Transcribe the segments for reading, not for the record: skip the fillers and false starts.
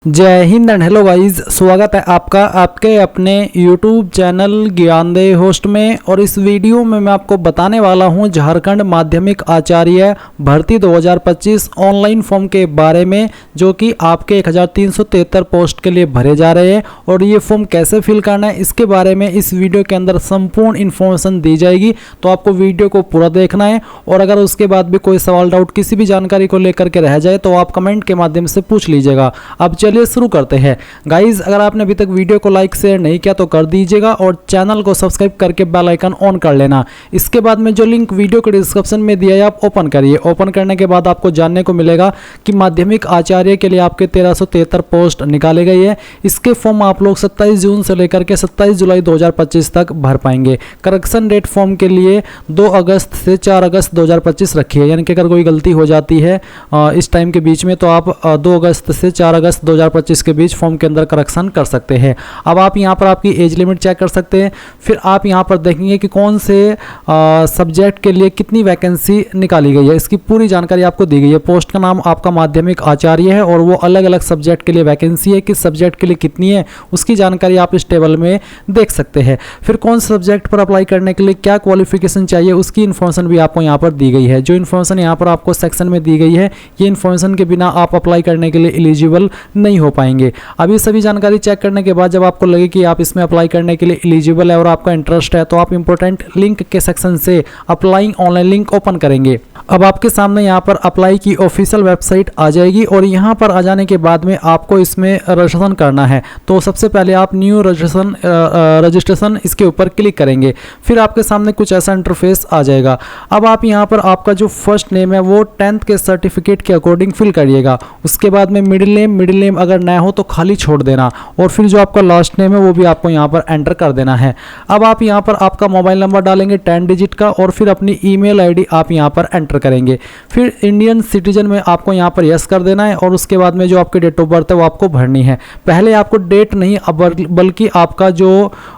जय Hind and hello guys, स्वागत है आपका आपके अपने YouTube चैनल ज्ञानदेह होस्ट में। और इस वीडियो में मैं आपको बताने वाला हूं झारखंड माध्यमिक आचार्य भर्ती 2025 ऑनलाइन फॉर्म के बारे में, जो कि आपके 1373 पोस्ट के लिए भरे जा रहे हैं। और ये फॉर्म कैसे फिल करना है इसके बारे में इस वीडियो के अंदर संपूर्ण इन्फॉर्मेशन दी जाएगी, तो आपको वीडियो को पूरा देखना है। और अगर उसके बाद भी कोई सवाल डाउट किसी भी जानकारी को लेकर के रह जाए तो आप कमेंट के माध्यम से पूछ लीजिएगा। अब चलिए शुरू करते हैं। गाइज, अगर आपने अभी तक वीडियो को लाइक शेयर नहीं किया तो कर दीजिएगा और चैनल को सब्सक्राइब करके बेल आइकन ऑन कर लेना। इसके बाद में जो लिंक वीडियो के डिस्क्रिप्शन में दिया है आप ओपन करिए। ओपन करने के बाद आपको जानने को मिलेगा कि माध्यमिक आचार्य के लिए आपके 1373 पोस्ट निकाले गए हैं। इसके फॉर्म आप लोग 27 जून से लेकर के 27 जुलाई 2025 तक भर पाएंगे। करेक्शन डेट फॉर्म के लिए 2 अगस्त से 4 अगस्त 2025 रखी है, यानी कि अगर कोई गलती हो जाती है इस टाइम के बीच में तो आप 2 अगस्त से 4 अगस्त 2025 के बीच फॉर्म के अंदर करेक्शन कर सकते हैं। अब आप यहां पर आपकी एज लिमिट चेक कर सकते हैं। फिर आप यहां पर देखेंगे कि कौन से सब्जेक्ट के लिए कितनी वैकेंसी निकाली गई है, इसकी पूरी जानकारी आपको दी गई है। पोस्ट का नाम आपका माध्यमिक आचार्य है और वो अलग अलग सब्जेक्ट के लिए वैकेंसी है, किस सब्जेक्ट के लिए कितनी है उसकी जानकारी आप इस टेबल में देख सकते हैं। फिर कौन से सब्जेक्ट पर अप्लाई करने के लिए क्या क्वालिफिकेशन चाहिए उसकी इन्फॉर्मेशन भी आपको यहाँ पर दी गई है। जो इन्फॉर्मेशन यहाँ पर आपको सेक्शन में दी गई है, ये इन्फॉर्मेशन के बिना आप अप्लाई करने के लिए एलिजिबल नहीं हो पाएंगे। अब ये सभी जानकारी चेक करने के बाद जब आपको लगे कि आप इसमें अप्लाई करने के लिए एलिजिबल है और आपका इंटरेस्ट है, तो आप इंपॉर्टेंट लिंक के सेक्शन से अप्लाइंग ऑनलाइन लिंक ओपन करेंगे। अब आपके सामने यहाँ पर अप्लाई की ऑफिशियल वेबसाइट आ जाएगी और यहाँ पर आ जाने के बाद में आपको इसमें रजिस्ट्रेशन करना है। तो सबसे पहले आप न्यू रजिस्ट्रेशन इसके ऊपर क्लिक करेंगे। फिर आपके सामने कुछ ऐसा इंटरफेस आ जाएगा। अब आप यहाँ पर आपका जो फर्स्ट नेम है वो 10th के सर्टिफिकेट के अकॉर्डिंग फिल करिएगा। उसके बाद में मिडिल नेम अगर नया हो तो खाली छोड़ देना और फिर जो आपका लास्ट नेम है वो भी आपको यहाँ पर एंटर कर देना है। अब आप यहाँ पर आपका मोबाइल नंबर डालेंगे 10 डिजिट का और फिर अपनी ईमेल आईडी आप यहाँ पर एंटर करेंगे। फिर इंडियन सिटीजन में आपको यहाँ पर यस कर देना है और उसके बाद में जो आपकी डेट ऑफ बर्थ है वो आपको भरनी है। पहले आपको डेट नहीं बल्कि आपका जो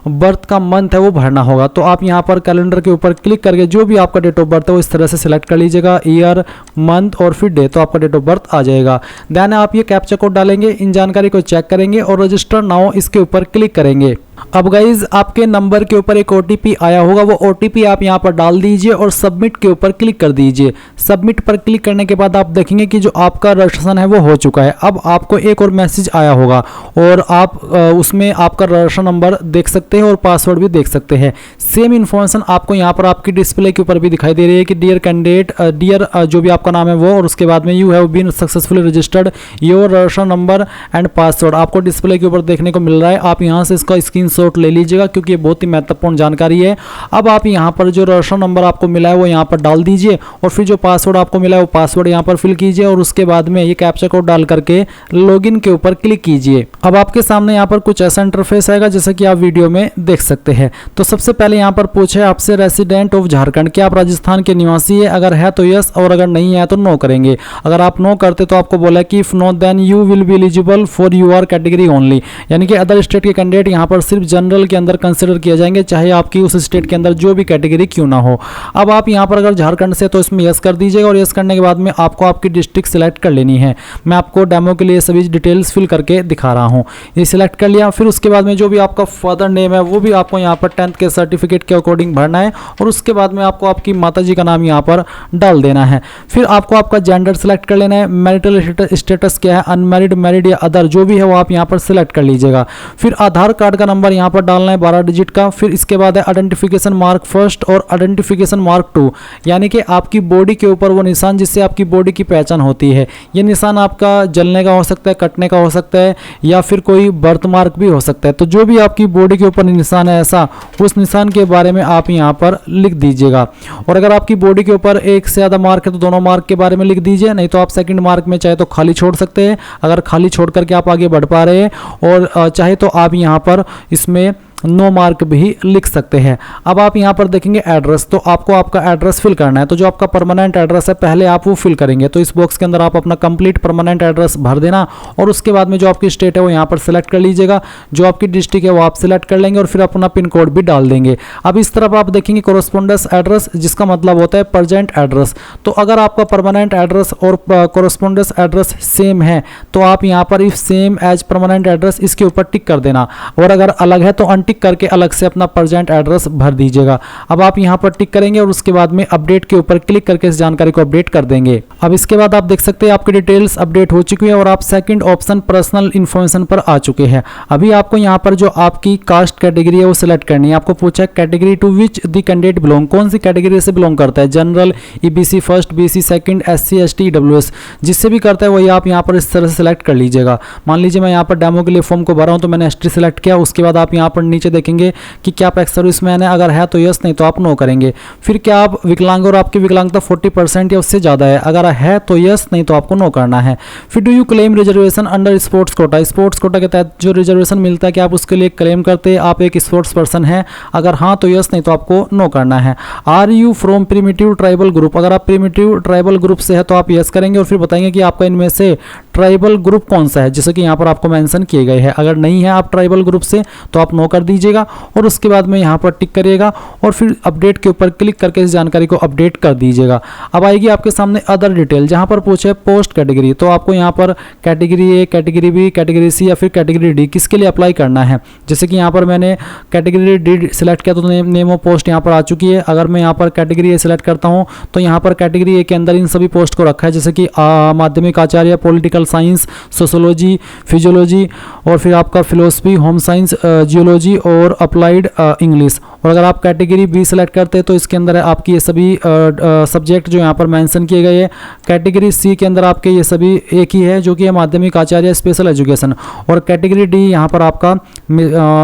बर्थ का मंथ है वो भरना होगा। तो आप यहाँ पर कैलेंडर के ऊपर क्लिक करके जो भी आपका डेट ऑफ बर्थ है वो इस तरह से सिलेक्ट कर लीजिएगा, ईयर, मंथ और फिर डे, तो आपका डेट ऑफ बर्थ आ जाएगा। देन आप ये कैप्चा कोड डालेंगे, इन जानकारी को चेक करेंगे और रजिस्टर नाउ इसके ऊपर क्लिक करेंगे। अब गाइज, आपके नंबर के ऊपर एक ओटीपी आया होगा, वो ओटीपी आप यहां पर डाल दीजिए और सबमिट के ऊपर क्लिक कर दीजिए। सबमिट पर क्लिक करने के बाद आप देखेंगे कि जो आपका रजिस्ट्रेशन है वो हो चुका है। अब आपको एक और मैसेज आया होगा और आप उसमें आपका रजिस्ट्रेशन नंबर देख सकते हैं और पासवर्ड भी देख सकते हैं। सेम इन्फॉर्मेशन आपको यहाँ पर आपकी डिस्प्ले के ऊपर भी दिखाई दे रही है कि डियर कैंडिडेट, डियर जो भी आपका नाम है वो, और उसके बाद में you have been successfully registered, your registration number and password आपको डिस्प्ले के ऊपर देखने को मिल रहा है। आप यहाँ से इसका स्क्रीनशॉट ले लीजिएगा क्योंकि ये बहुत ही महत्वपूर्ण जानकारी है। अब आप यहाँ पर जो रजिस्ट्रेशन नंबर आपको मिला है वो यहाँ पर डाल दीजिए और फिर जो पासवर्ड आपको मिला है वो पासवर्ड यहाँ पर फिल कीजिए और उसके बाद में ये कैप्चा कोड डाल करके लॉगिन के ऊपर क्लिक कीजिए। अब आपके सामने यहाँ पर कुछ ऐसा इंटरफेस आएगा जैसे कि आप वीडियो में देख सकते हैं। तो सबसे पहले यहाँ पर पूछे आपसे रेसिडेंट ऑफ झारखंड, क्या आप राजस्थान के निवासी है? अगर है तो यस और अगर नहीं है तो नो करेंगे। अगर आप नो करते तो आपको बोला कि if no then you will be eligible for your category only, यानी कि अदर स्टेट के कैंडिडेट यहाँ पर सिर्फ जनरल के अंदर कंसिडर किए जाएंगे, चाहे आपकी उस स्टेट के अंदर जो भी कैटेगरी क्यों ना हो। अब आप यहाँ पर अगर झारखंड से तो इसमें यस कर दीजिएगा और यस करने के बाद में आपको आपकी डिस्ट्रिक्ट सिलेक्ट कर लेनी है। मैं आपको डेमो के लिए सभी डिटेल्स फिल करके दिखा रहा हूँ। ये सिलेक्ट कर लिया। फिर उसके बाद में जो भी आपका फादर नेम है वो भी आपको यहाँ पर 10th के सर्टिफिकेट के अकॉर्डिंग भरना है और उसके बाद में आपको आपकी माता जी का नाम यहाँ पर डाल देना है। फिर आपको आपका जेंडर सिलेक्ट कर लेना है, मैरिटल स्टेटस क्या है, अनमैरिड, मैरिड या अदर जो भी है वो आप यहाँ पर सिलेक्ट कर लीजिएगा। फिर आधार कार्ड का नंबर यहाँ पर डालना है 12 डिजिट का। फिर इसके बाद है आइडेंटिफिकेशन मार्क फर्स्ट और आइडेंटिफिकेशन मार्क 2, यानी कि आपकी बॉडी के ऊपर वो निशान जिससे आपकी बॉडी की पहचान होती है। ये निशान आपका जलने का हो सकता है, कटने का हो सकता है या फिर कोई बर्थ मार्क भी हो सकता है। तो जो भी आपकी बॉडी के ऊपर निशान है ऐसा, उस निशान के बारे में आप यहाँ पर लिख दीजिएगा। और अगर आपकी बॉडी के ऊपर एक से ज़्यादा मार्क है तो दोनों मार्क के बारे में लिख दीजिए, नहीं तो आप सेकंड मार्क में चाहे तो खाली छोड़ सकते हैं। अगर खाली छोड़ करके आप आगे बढ़ पा रहे हैं और चाहे तो आप यहाँ पर इसमें नो मार्क भी लिख सकते हैं। अब आप यहाँ पर देखेंगे एड्रेस, तो आपको आपका एड्रेस फिल करना है। तो जो आपका परमानेंट एड्रेस है पहले आप वो फिल करेंगे, तो इस बॉक्स के अंदर आप अपना कंप्लीट परमानेंट एड्रेस भर देना और उसके बाद में जो आपकी स्टेट है वो यहाँ पर सिलेक्ट कर लीजिएगा, जो आपकी डिस्ट्रिक्ट है वो आप सिलेक्ट कर लेंगे और फिर अपना पिन कोड भी डाल देंगे। अब इस तरफ आप देखेंगे कोरोस्पोंडेंस एड्रेस, जिसका मतलब होता है प्रेजेंट एड्रेस। तो अगर आपका परमानेंट एड्रेस और कोरोस्पोंडेंस एड्रेस सेम है तो आप यहाँ पर if same as permanent address इसके ऊपर टिक कर देना, और अगर अलग है तो अनटिक करके अलग से अपना प्रेजेंट एड्रेस भर दीजिएगा। अब आप यहाँ पर टिक करेंगे और उसके बाद में अपडेट के ऊपर क्लिक करके इस जानकारी को अपडेट कर देंगे। अब इसके बाद आप देख सकते हैं आपकी डिटेल्स अपडेट हो चुकी है और आप सेकंड ऑप्शन पर्सनल इन्फॉर्मेशन पर आ चुके हैं। अभी आपको यहाँ पर जो आपकी कास्ट कैटेगरी है वो सिलेक्ट करनी है। आपको पूछा है category to which the candidate belong, कौन सी कैटेगरी से बिलोंग करता है, general, EBC first, BC second, SC, ST, EWS, जिससे भी करता है वही आप यहाँ पर इस तरह से सिलेक्ट कर लीजिएगा। मान लीजिए मैं यहाँ पर डेमो के लिए फॉर्म को भरा हूँ तो मैंने एसटी सिलेक्ट किया। उसके बाद आप यहाँ पर नीचे देखेंगे कि क्या आप एक्स सर्विसमैन है, अगर है तो यस, नहीं तो आप नो करेंगे। फिर क्या आप विकलांग और आपकी विकलांगता 40% या उससे ज़्यादा है, अगर है तो यस, नहीं तो आपको नो करना है। फिर do you claim reservation under sports quota, sports quota के तहत जो रिजर्वेशन मिलता है क्या आप उसके लिए क्लेम करते हैं, आप एक स्पोर्ट्स पर्सन है, अगर हाँ तो यस, नहीं तो आपको नो करना है। Are you from primitive tribal group, अगर आप प्रिमिटिव ट्राइबल ग्रुप से है तो आप यस करेंगे और फिर बताएंगे कि आपका इनमें से ट्राइबल ग्रुप कौन सा है, जैसे कि यहाँ पर आपको मेंशन किए गए हैं। अगर नहीं है आप ट्राइबल ग्रुप से तो आप नो कर दीजिएगा और उसके बाद में यहाँ पर टिक करिएगा और फिर अपडेट के ऊपर क्लिक करके इस जानकारी को अपडेट कर दीजिएगा। अब आएगी आपके सामने अदर डिटेल, जहाँ पर पूछे पोस्ट कैटेगरी, तो आपको यहाँ पर category A, category B, category C या फिर कैटेगरी डी किसके लिए अप्लाई करना है। जैसे कि यहाँ पर मैंने कैटेगरी डी सिलेक्ट किया तो नेम ऑफ पोस्ट यहाँ पर आ चुकी है। अगर मैं यहाँ पर कैटेगरी ए सिलेक्ट करता हूँ तो यहाँ पर कैटेगरी ए के अंदर इन सभी पोस्ट को रखा है, जैसे कि माध्यमिक आचार्य, पॉलिटिकल साइंस, सोशोलॉजी, फिजियोलॉजी और फिर आपका फिलोसफी, होम साइंस, जियोलॉजी और अप्लाइड इंग्लिश। और अगर आप कैटेगरी बी सिलेक्ट करते हैं तो इसके अंदर आपकी ये सभी सब्जेक्ट जो यहाँ पर मेंशन किए गए हैं। कैटेगरी सी के अंदर आपके ये सभी एक ही है जो कि है माध्यमिक आचार्य, स्पेशल एजुकेशन। और कैटेगरी डी यहाँ पर आपका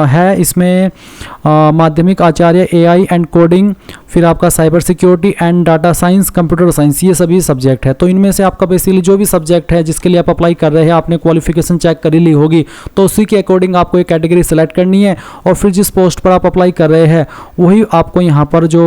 है, इसमें माध्यमिक आचार्य, एआई एंड कोडिंग, फिर आपका cyber security and data science, computer science, ये सभी सब्जेक्ट है। तो इनमें से आपका बेसिकली जो भी सब्जेक्ट है जिसके लिए आप अप्लाई कर रहे हैं, आपने क्वालिफिकेशन चेक कर ली होगी तो उसी के अकॉर्डिंग आपको एक कैटेगरी सेलेक्ट करनी है और फिर जिस पोस्ट पर आप अप्लाई कर रहे हैं वही आपको यहाँ पर जो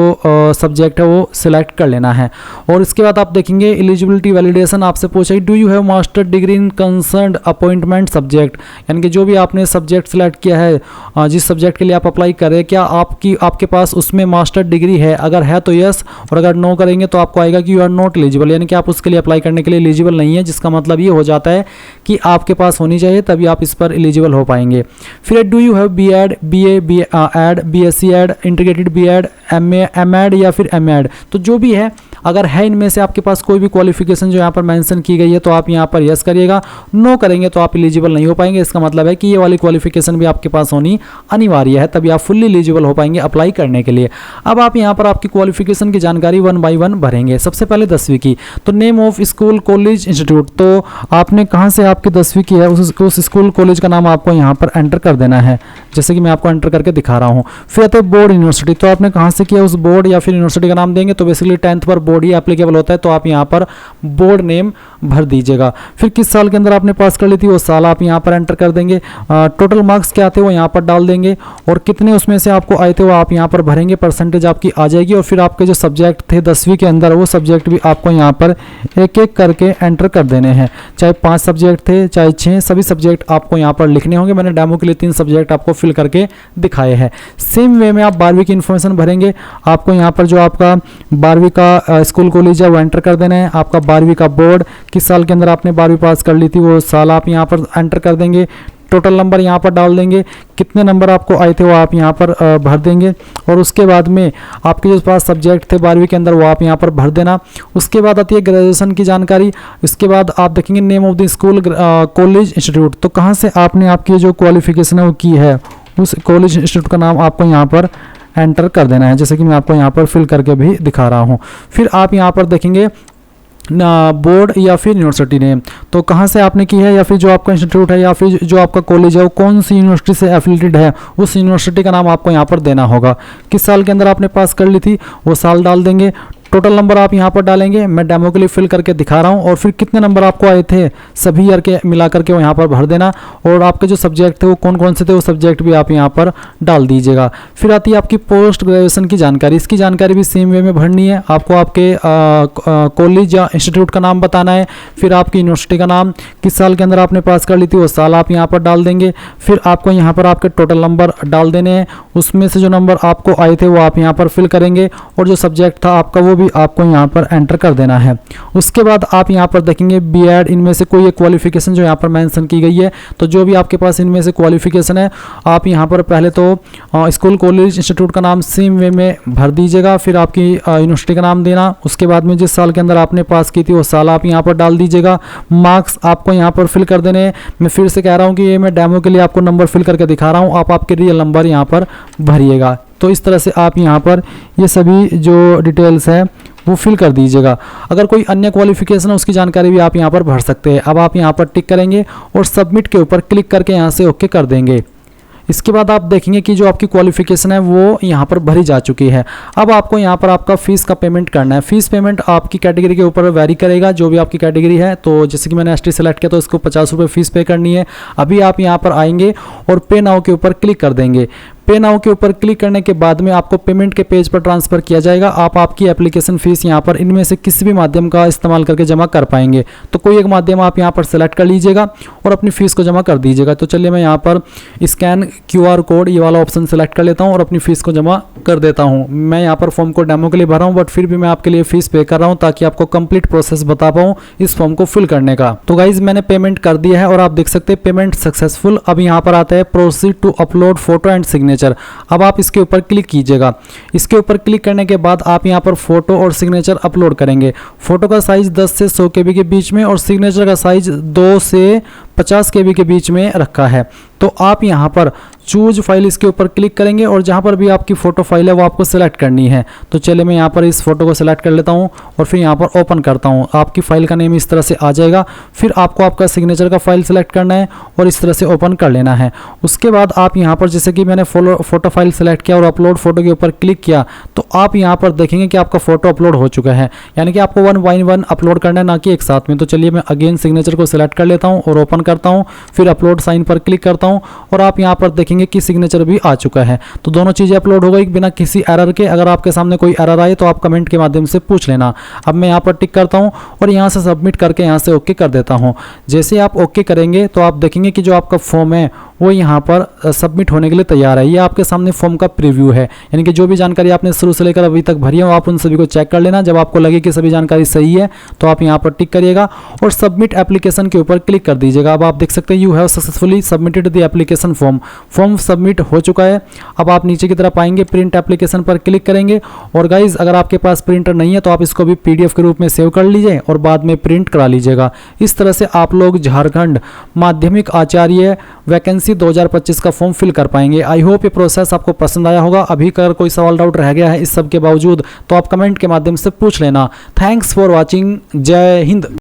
सब्जेक्ट है वो सिलेक्ट कर लेना है। और इसके बाद आप देखेंगे एलिजिबिलिटी वैलिडेशन, आपसे पूछा do you have master degree in concerned appointment subject, यानी कि जो भी आपने सब्जेक्ट सेलेक्ट किया है, जिस सब्जेक्ट के लिए आप अप्लाई कर रहे हैं, क्या आपके पास उसमें मास्टर डिग्री है, अगर है तो यस, और अगर नो करेंगे तो आपको आएगा कि यू आर नॉट एलिजिबल, यानी कि आप उसके लिए अप्लाई करने के लिए एलिजिबल नहीं है, जिसका मतलब ये हो जाता है कि आपके पास होनी चाहिए तभी आप इस पर एलिजिबल हो पाएंगे। फिर do you have B Ed, B Ed, BSc Ed, integrated B Ed, M Ed या फिर एम एड, तो जो भी है अगर है इनमें से आपके पास कोई भी क्वालिफिकेशन जो यहाँ पर मेंशन की गई है तो आप यहाँ पर यस करिएगा, नो करेंगे तो आप एलिजिबल नहीं हो पाएंगे। इसका मतलब है कि ये वाली क्वालिफिकेशन भी आपके पास होनी अनिवार्य है, तभी आप फुल्ली एलिजिबल हो पाएंगे अप्लाई करने के लिए। अब आप यहाँ पर आपकी क्वालिफिकेशन की जानकारी 1 बाय 1 भरेंगे। सबसे पहले 10वीं की, तो name of school, college, institute, तो आपने कहाँ से आपकी 10वीं की है उस स्कूल कॉलेज का नाम आपको यहाँ पर एंटर कर देना है, जैसे कि मैं आपको एंटर करके दिखा रहा हूँ। फिर आते हैं बोर्ड, यूनिवर्सिटी, तो आपने कहाँ से किया उस बोर्ड या फिर यूनिवर्सिटी का नाम देंगे। तो बेसिकली 10th पर बोर्ड ही एप्लीकेबल होता है, तो आप यहाँ पर बोर्ड नेम भर दीजिएगा। फिर किस साल के अंदर आपने पास कर ली थी वो साल आप यहाँ पर एंटर कर देंगे। टोटल मार्क्स क्या थे वो यहाँ पर डाल देंगे और कितने उसमें से आपको आए थे वो आप यहाँ पर भरेंगे, परसेंटेज आपकी आ जाएगी। और फिर आपके जो सब्जेक्ट थे 10वीं के अंदर वो सब्जेक्ट भी आपको यहाँ पर एक एक करके एंटर कर देने हैं, चाहे 5 सब्जेक्ट थे चाहे 6, सभी सब्जेक्ट आपको यहाँ पर लिखने होंगे। मैंने डेमो के लिए 3 सब्जेक्ट आपको फिल करके दिखाए हैं। सेम वे में आप 12वीं की इन्फॉर्मेशन भरेंगे। आपको यहाँ पर जो आपका 12वीं का स्कूल कॉलेज है वो एंटर कर देना है। आपका 12वीं का बोर्ड, किस साल के अंदर आपने 12वीं पास कर ली थी वो साल आप यहाँ पर एंटर कर देंगे। टोटल नंबर यहाँ पर डाल देंगे, कितने नंबर आपको आए थे वो आप यहाँ पर भर देंगे। और उसके बाद में आपके जो पास सब्जेक्ट थे 12वीं के अंदर वो आप यहाँ पर भर देना। उसके बाद आती है ग्रेजुएशन की जानकारी। इसके बाद आप देखेंगे name of the school, college, institute, तो कहाँ से आपने आपकी जो क्वालिफिकेशन है वो की है उस कॉलेज इंस्टीट्यूट का नाम आपको यहाँ पर एंटर कर देना है, जैसे कि मैं आपको यहाँ पर फिल करके भी दिखा रहा हूँ। फिर आप यहाँ पर देखेंगे बोर्ड या फिर यूनिवर्सिटी नेम, तो कहाँ से आपने की है या फिर जो आपका इंस्टीट्यूट है या फिर जो आपका कॉलेज है वो कौन सी यूनिवर्सिटी से एफिलिएटेड है उस यूनिवर्सिटी का नाम आपको यहाँ पर देना होगा। किस साल के अंदर आपने पास कर ली थी वो साल डाल देंगे। टोटल नंबर आप यहाँ पर डालेंगे, मैं डेमो के लिए फिल करके दिखा रहा हूँ, और फिर कितने नंबर आपको आए थे सभी ईयर के मिला करके वो यहाँ पर भर देना, और आपके जो सब्जेक्ट थे वो कौन कौन से थे वो सब्जेक्ट भी आप यहाँ पर डाल दीजिएगा। फिर आती है आपकी पोस्ट ग्रेजुएशन की जानकारी, इसकी जानकारी भी सेम वे में भरनी है। आपको आपके कॉलेज या इंस्टीट्यूट का नाम बताना है, फिर आपकी यूनिवर्सिटी का नाम, किस साल के अंदर आपने पास कर ली थी वो साल आप यहाँ पर डाल देंगे। फिर आपको यहाँ पर आपके टोटल नंबर डाल देने हैं, उसमें से जो नंबर आपको आए थे वो आप यहाँ पर फिल करेंगे, और जो सब्जेक्ट था आपका वो भी आपको यहाँ पर एंटर कर देना है। उसके बाद आप यहाँ पर देखेंगे बीएड, इनमें से कोई एक क्वालिफिकेशन जो यहाँ पर मेंशन की गई है, तो जो भी आपके पास इनमें से क्वालिफिकेशन है आप यहाँ पर पहले तो स्कूल कॉलेज इंस्टीट्यूट का नाम सेम वे में भर दीजिएगा, फिर आपकी यूनिवर्सिटी का नाम देना, उसके बाद में जिस साल के अंदर आपने पास की थी वो साल आप यहाँ पर डाल दीजिएगा। मार्क्स आपको यहाँ पर फिल कर देने हैं। मैं फिर से कह रहा हूँ कि ये मैं डेमो के लिए आपको नंबर फिल करके दिखा रहा हूँ, आप आपके रियल नंबर यहाँ पर भरिएगा। तो इस तरह से आप यहाँ पर ये सभी जो डिटेल्स है वो फिल कर दीजिएगा। अगर कोई अन्य क्वालिफिकेशन है उसकी जानकारी भी आप यहाँ पर भर सकते हैं। अब आप यहाँ पर टिक करेंगे और सबमिट के ऊपर क्लिक करके यहाँ से ओके कर देंगे। इसके बाद आप देखेंगे कि जो आपकी क्वालिफिकेशन है वो यहाँ पर भरी जा चुकी है। अब आपको यहाँ पर आपका फीस का पेमेंट करना है। फीस पेमेंट आपकी कैटेगरी के ऊपर वेरी करेगा, जो भी आपकी कैटेगरी है। तो जैसे कि मैंने एसटी सेलेक्ट किया तो इसको 50 रुपये फीस पे करनी है। अभी आप यहाँ पर आएंगे और पे नाउ के ऊपर क्लिक कर देंगे। पे नाउ के ऊपर क्लिक करने के बाद में आपको पेमेंट के पेज पर ट्रांसफर किया जाएगा। आप आपकी एप्लीकेशन फीस यहाँ पर इनमें से किसी भी माध्यम का इस्तेमाल करके जमा कर पाएंगे। तो कोई एक माध्यम आप यहाँ पर सेलेक्ट कर लीजिएगा और अपनी फीस को जमा कर दीजिएगा। तो चलिए मैं यहाँ पर स्कैन QR कोड ये वाला ऑप्शन सेलेक्ट कर लेता हूँ और अपनी फीस को जमा कर देता हूँ। मैं यहाँ पर फॉर्म को डेमो के लिए भरा हूँ, बट फिर भी मैं आपके लिए फीस पे कर रहा हूँ ताकि आपको कंप्लीट प्रोसेस बता पाऊँ इस फॉर्म को फिल करने का। तो गाइज मैंने पेमेंट कर दिया है और आप देख सकते हैं पेमेंट सक्सेसफुल। अब यहाँ पर आता है proceed to upload photo and signature. अब आप इसके ऊपर क्लिक कीजिएगा। इसके ऊपर क्लिक करने के बाद आप यहाँ पर फोटो और सिग्नेचर अपलोड करेंगे। फोटो का साइज 10 से 100 KB के बीच में और सिग्नेचर का साइज 2 से 50 KB के बीच में रखा है। तो आप यहाँ पर चूज फाइल इसके ऊपर क्लिक करेंगे और जहाँ पर भी आपकी फ़ोटो फाइल है वो आपको सेलेक्ट करनी है। तो चलिए मैं यहाँ पर इस फोटो को सेलेक्ट कर लेता हूँ और फिर यहाँ पर ओपन करता हूँ। आपकी फ़ाइल का नेम इस तरह से आ जाएगा। फिर आपको आपका सिग्नेचर का फाइल सेलेक्ट करना है और इस तरह से ओपन कर लेना है। उसके बाद आप यहाँ पर जैसे कि मैंने फोटो फाइल सेलेक्ट किया और अपलोड फोटो के ऊपर क्लिक किया तो आप यहाँ पर देखेंगे कि आपका फोटो अपलोड हो चुका है, यानी कि आपको 1 बाय 1 अपलोड करना है, ना कि एक साथ में। तो चलिए मैं अगेन सिग्नेचर को सिलेक्ट कर लेता हूँ और ओपन करता हूँ, फिर अपलोड साइन पर क्लिक करता हूँ और आप यहाँ पर देखेंगे कि सिग्नेचर भी आ चुका है। तो दोनों चीज़ें अपलोड हो गई बिना किसी एरर के। अगर आपके सामने कोई एरर आए तो आप कमेंट के माध्यम से पूछ लेना। अब मैं यहाँ पर टिक करता हूँ और यहाँ से सबमिट करके यहाँ से ओके कर देता हूँ। जैसे आप ओके करेंगे तो आप देखेंगे कि जो आपका फॉर्म है वो यहाँ पर सबमिट होने के लिए तैयार है। ये आपके सामने फॉर्म का प्रीव्यू है, यानी कि जो भी जानकारी आपने शुरू से लेकर अभी तक भरी है आप उन सभी को चेक कर लेना। जब आपको लगे कि सभी जानकारी सही है तो आप यहाँ पर टिक करिएगा और सबमिट एप्लीकेशन के ऊपर क्लिक कर दीजिएगा। अब आप देख सकते हैं you have successfully submitted the application form. Form submit हो चुका है। अब आप नीचे की तरफ आएंगे, प्रिंट एप्लीकेशन पर क्लिक करेंगे और गाइज अगर आपके पास प्रिंटर नहीं है तो आप इसको भी PDF के रूप में सेव कर लीजिए और बाद में प्रिंट करा लीजिएगा। इस तरह से आप लोग झारखंड माध्यमिक आचार्य वैकेंसी 2025 का फॉर्म फिल कर पाएंगे। आई होप ये प्रोसेस आपको पसंद आया होगा। अभी अगर कोई सवाल डाउट रह गया है इस सब के बावजूद तो आप कमेंट के माध्यम से पूछ लेना। Thanks for watching. जय हिंद।